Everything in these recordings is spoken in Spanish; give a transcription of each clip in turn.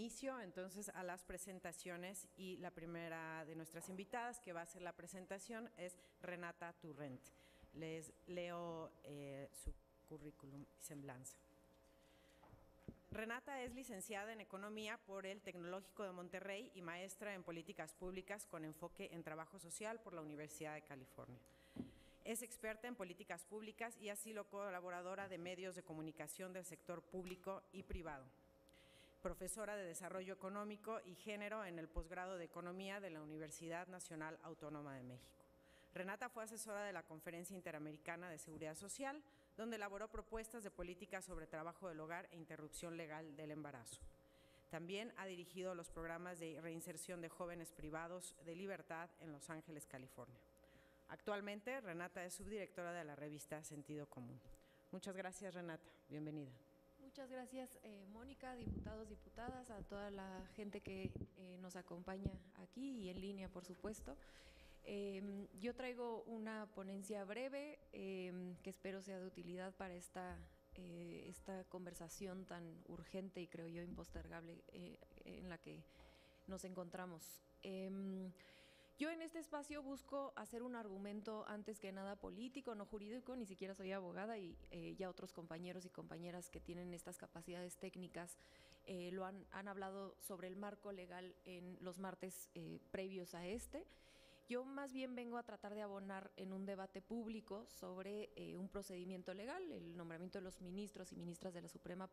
inicio entonces a las presentaciones y la primera de nuestras invitadas que va a hacer la presentación es Renata Turrent. Les leo su currículum y semblanza. Renata es licenciada en Economía por el Tecnológico de Monterrey y maestra en Políticas Públicas con enfoque en Trabajo Social por la Universidad de California. Es experta en políticas públicas y ha sido colaboradora de medios de comunicación del sector público y privado. Profesora de Desarrollo Económico y Género en el posgrado de Economía de la Universidad Nacional Autónoma de México. Renata fue asesora de la Conferencia Interamericana de Seguridad Social, donde elaboró propuestas de políticas sobre trabajo del hogar e interrupción legal del embarazo. También ha dirigido los programas de reinserción de jóvenes privados de libertad en Los Ángeles, California. Actualmente, Renata es subdirectora de la revista Sentido Común. Muchas gracias, Renata. Bienvenida. Muchas gracias, Mónica, diputados, diputadas, a toda la gente que nos acompaña aquí y en línea, por supuesto. Yo traigo una ponencia breve que espero sea de utilidad para esta conversación tan urgente y creo yo impostergable en la que nos encontramos. Yo en este espacio busco hacer un argumento antes que nada político, no jurídico, ni siquiera soy abogada y ya otros compañeros y compañeras que tienen estas capacidades técnicas lo han hablado sobre el marco legal en los martes previos a este. Yo más bien vengo a tratar de abonar en un debate público sobre un procedimiento legal, el nombramiento de los ministros y ministras de la Suprema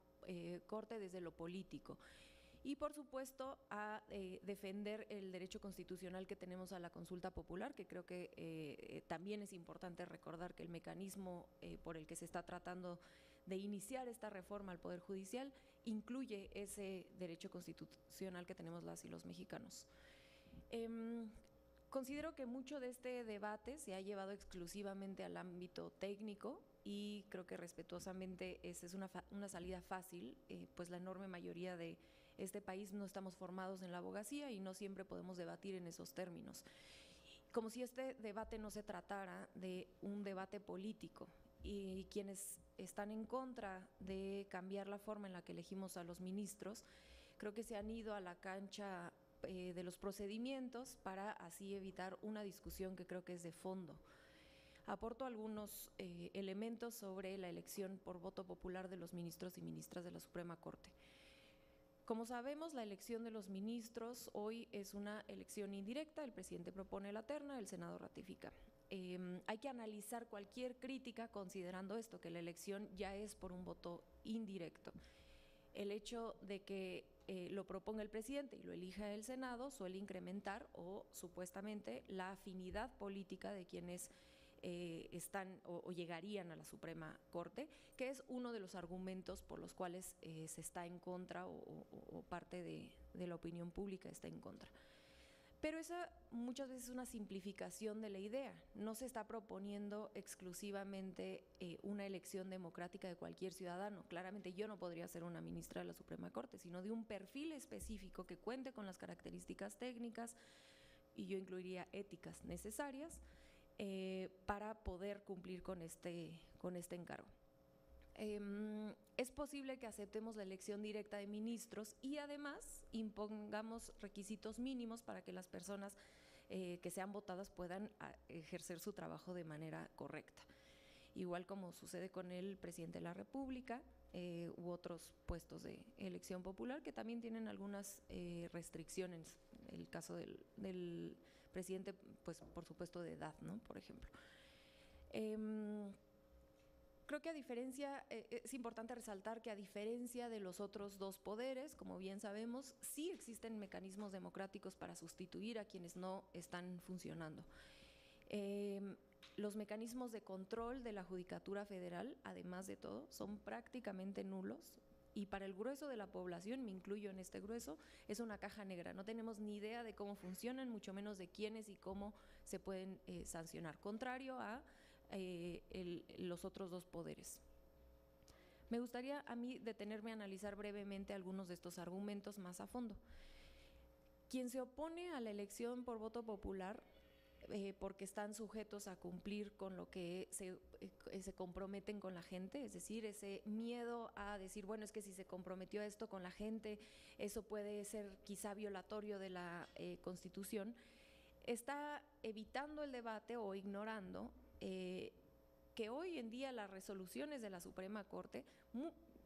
Corte desde lo político. Y por supuesto a defender el derecho constitucional que tenemos a la consulta popular, que creo que también es importante recordar que el mecanismo por el que se está tratando de iniciar esta reforma al Poder Judicial incluye ese derecho constitucional que tenemos las y los mexicanos. Considero que mucho de este debate se ha llevado exclusivamente al ámbito técnico y creo que respetuosamente esa es una salida fácil, pues la enorme mayoría de este país no estamos formados en la abogacía y no siempre podemos debatir en esos términos. Como si este debate no se tratara de un debate político y quienes están en contra de cambiar la forma en la que elegimos a los ministros, creo que se han ido a la cancha de los procedimientos para así evitar una discusión que creo que es de fondo. Aporto algunos elementos sobre la elección por voto popular de los ministros y ministras de la Suprema Corte. Como sabemos, la elección de los ministros hoy es una elección indirecta, el presidente propone la terna, el Senado ratifica. Hay que analizar cualquier crítica considerando esto, que la elección ya es por un voto indirecto. El hecho de que lo proponga el presidente y lo elija el Senado suele incrementar o supuestamente la afinidad política de quienes están o llegarían a la Suprema Corte, que es uno de los argumentos por los cuales se está en contra o parte de la opinión pública está en contra. Pero esa muchas veces es una simplificación de la idea, no se está proponiendo exclusivamente una elección democrática de cualquier ciudadano. Claramente yo no podría ser una ministra de la Suprema Corte, sino de un perfil específico que cuente con las características técnicas y yo incluiría éticas necesarias para poder cumplir con este encargo. Es posible que aceptemos la elección directa de ministros y además impongamos requisitos mínimos para que las personas que sean votadas puedan ejercer su trabajo de manera correcta. Igual como sucede con el presidente de la República u otros puestos de elección popular que también tienen algunas restricciones. El caso del presidente, pues por supuesto de edad, ¿no? Por ejemplo. Creo que es importante resaltar que a diferencia de los otros dos poderes, como bien sabemos, sí existen mecanismos democráticos para sustituir a quienes no están funcionando. Los mecanismos de control de la Judicatura Federal, además de todo, son prácticamente nulos. Y para el grueso de la población, me incluyo en este grueso, es una caja negra. No tenemos ni idea de cómo funcionan, mucho menos de quiénes y cómo se pueden sancionar, contrario a los otros dos poderes. Me gustaría a mí detenerme a analizar brevemente algunos de estos argumentos más a fondo. Quien se opone a la elección por voto popular porque están sujetos a cumplir con lo que se comprometen con la gente, es decir, ese miedo a decir, bueno, es que si se comprometió a esto con la gente, eso puede ser quizá violatorio de la Constitución, está evitando el debate o ignorando que hoy en día las resoluciones de la Suprema Corte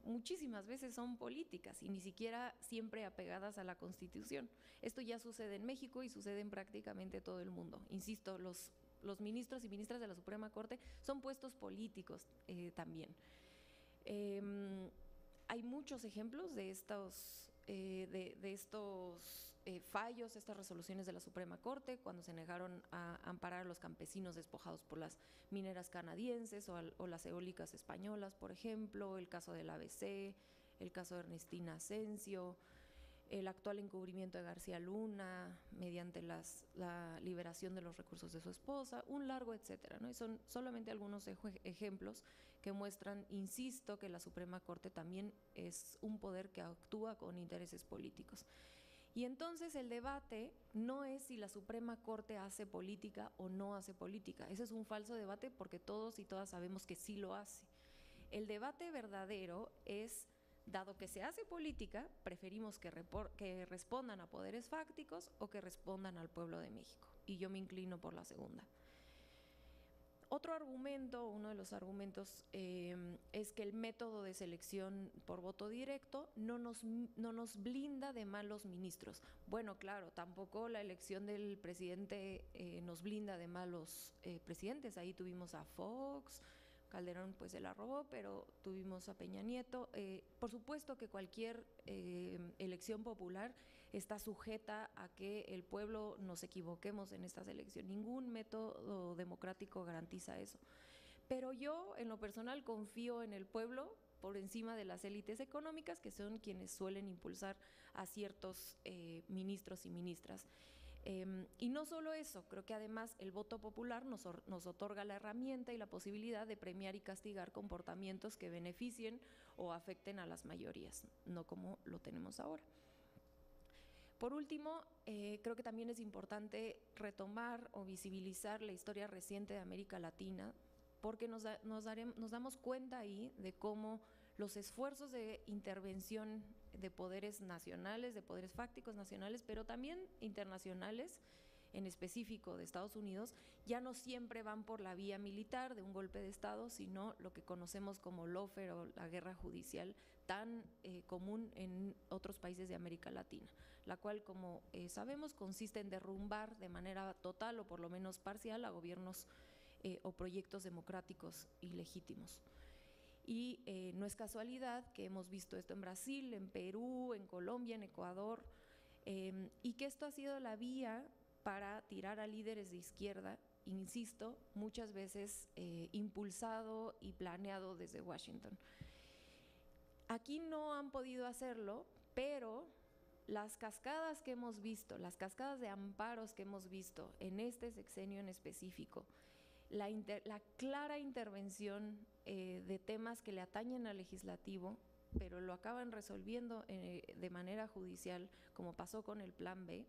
muchísimas veces son políticas y ni siquiera siempre apegadas a la Constitución. Esto ya sucede en México y sucede en prácticamente todo el mundo. Insisto, los ministros y ministras de la Suprema Corte son puestos políticos también. Hay muchos ejemplos de estos fallos, estas resoluciones de la Suprema Corte, cuando se negaron a amparar a los campesinos despojados por las mineras canadienses o las eólicas españolas, por ejemplo, el caso del ABC, el caso de Ernestina Asensio, el actual encubrimiento de García Luna mediante la liberación de los recursos de su esposa, un largo etcétera, ¿no? Y son solamente algunos ejemplos que muestran, insisto, que la Suprema Corte también es un poder que actúa con intereses políticos. Y entonces el debate no es si la Suprema Corte hace política o no hace política. Ese es un falso debate porque todos y todas sabemos que sí lo hace. El debate verdadero es, dado que se hace política, preferimos que respondan a poderes fácticos o que respondan al pueblo de México. Y yo me inclino por la segunda. Otro argumento, uno de los argumentos, es que el método de selección por voto directo no nos blinda de malos ministros. Bueno, claro, tampoco la elección del presidente nos blinda de malos presidentes. Ahí tuvimos a Fox, Calderón pues se la robó, pero tuvimos a Peña Nieto. Por supuesto que cualquier elección popular está sujeta a que el pueblo nos equivoquemos en estas elecciones. Ningún método democrático garantiza eso. Pero yo, en lo personal, confío en el pueblo por encima de las élites económicas, que son quienes suelen impulsar a ciertos ministros y ministras. Y no solo eso, creo que además el voto popular nos otorga la herramienta y la posibilidad de premiar y castigar comportamientos que beneficien o afecten a las mayorías, no como lo tenemos ahora. Por último, creo que también es importante retomar o visibilizar la historia reciente de América Latina, porque nos damos cuenta ahí de cómo los esfuerzos de intervención de poderes nacionales, de poderes fácticos nacionales, pero también internacionales, en específico de Estados Unidos, ya no siempre van por la vía militar de un golpe de Estado, sino lo que conocemos como lawfare o la guerra judicial, tan común en otros países de América Latina, la cual, como sabemos, consiste en derrumbar de manera total o por lo menos parcial a gobiernos o proyectos democráticos ilegítimos. Y no es casualidad que hemos visto esto en Brasil, en Perú, en Colombia, en Ecuador, y que esto ha sido la vía para tirar a líderes de izquierda, insisto, muchas veces impulsado y planeado desde Washington. Aquí no han podido hacerlo, pero las cascadas que hemos visto, las cascadas de amparos que hemos visto en este sexenio en específico, la clara intervención de temas que le atañen al legislativo, pero lo acaban resolviendo de manera judicial, como pasó con el Plan B,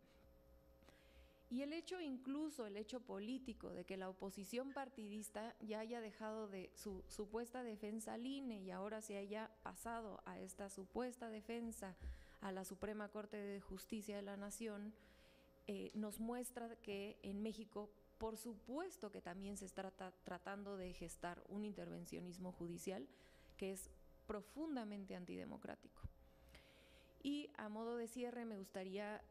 y incluso el hecho político de que la oposición partidista ya haya dejado de su supuesta defensa al INE y ahora se haya pasado a esta supuesta defensa a la Suprema Corte de Justicia de la Nación, nos muestra que en México, por supuesto que también se está tratando de gestar un intervencionismo judicial que es profundamente antidemocrático. Y a modo de cierre me gustaría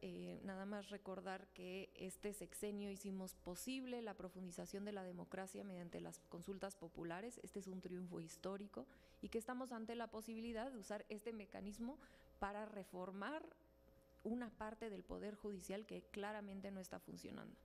nada más recordar que este sexenio hicimos posible la profundización de la democracia mediante las consultas populares. Este es un triunfo histórico y que estamos ante la posibilidad de usar este mecanismo para reformar una parte del Poder Judicial que claramente no está funcionando.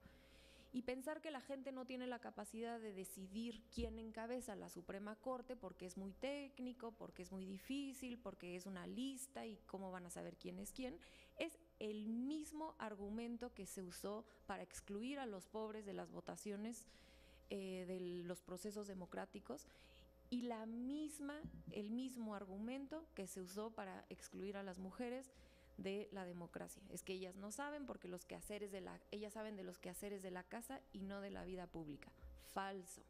Y pensar que la gente no tiene la capacidad de decidir quién encabeza la Suprema Corte porque es muy técnico, porque es muy difícil, porque es una lista y cómo van a saber quién es quién, es el mismo argumento que se usó para excluir a los pobres de las votaciones de los procesos democráticos y el mismo argumento que se usó para excluir a las mujeres de la democracia. Es que ellas no saben porque ellas saben de los quehaceres de la casa y no de la vida pública. Falso.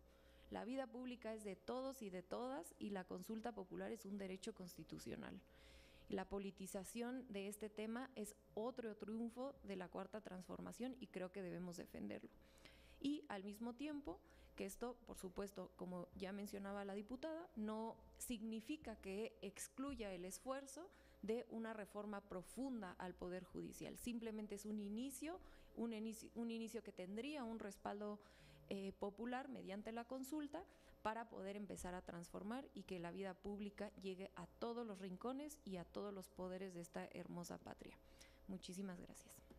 La vida pública es de todos y de todas y la consulta popular es un derecho constitucional. La politización de este tema es otro triunfo de la Cuarta Transformación y creo que debemos defenderlo. Y al mismo tiempo que esto, por supuesto, como ya mencionaba la diputada, no significa que excluya el esfuerzo de una reforma profunda al Poder Judicial. Simplemente es un inicio que tendría un respaldo popular mediante la consulta para poder empezar a transformar y que la vida pública llegue a todos los rincones y a todos los poderes de esta hermosa patria. Muchísimas gracias.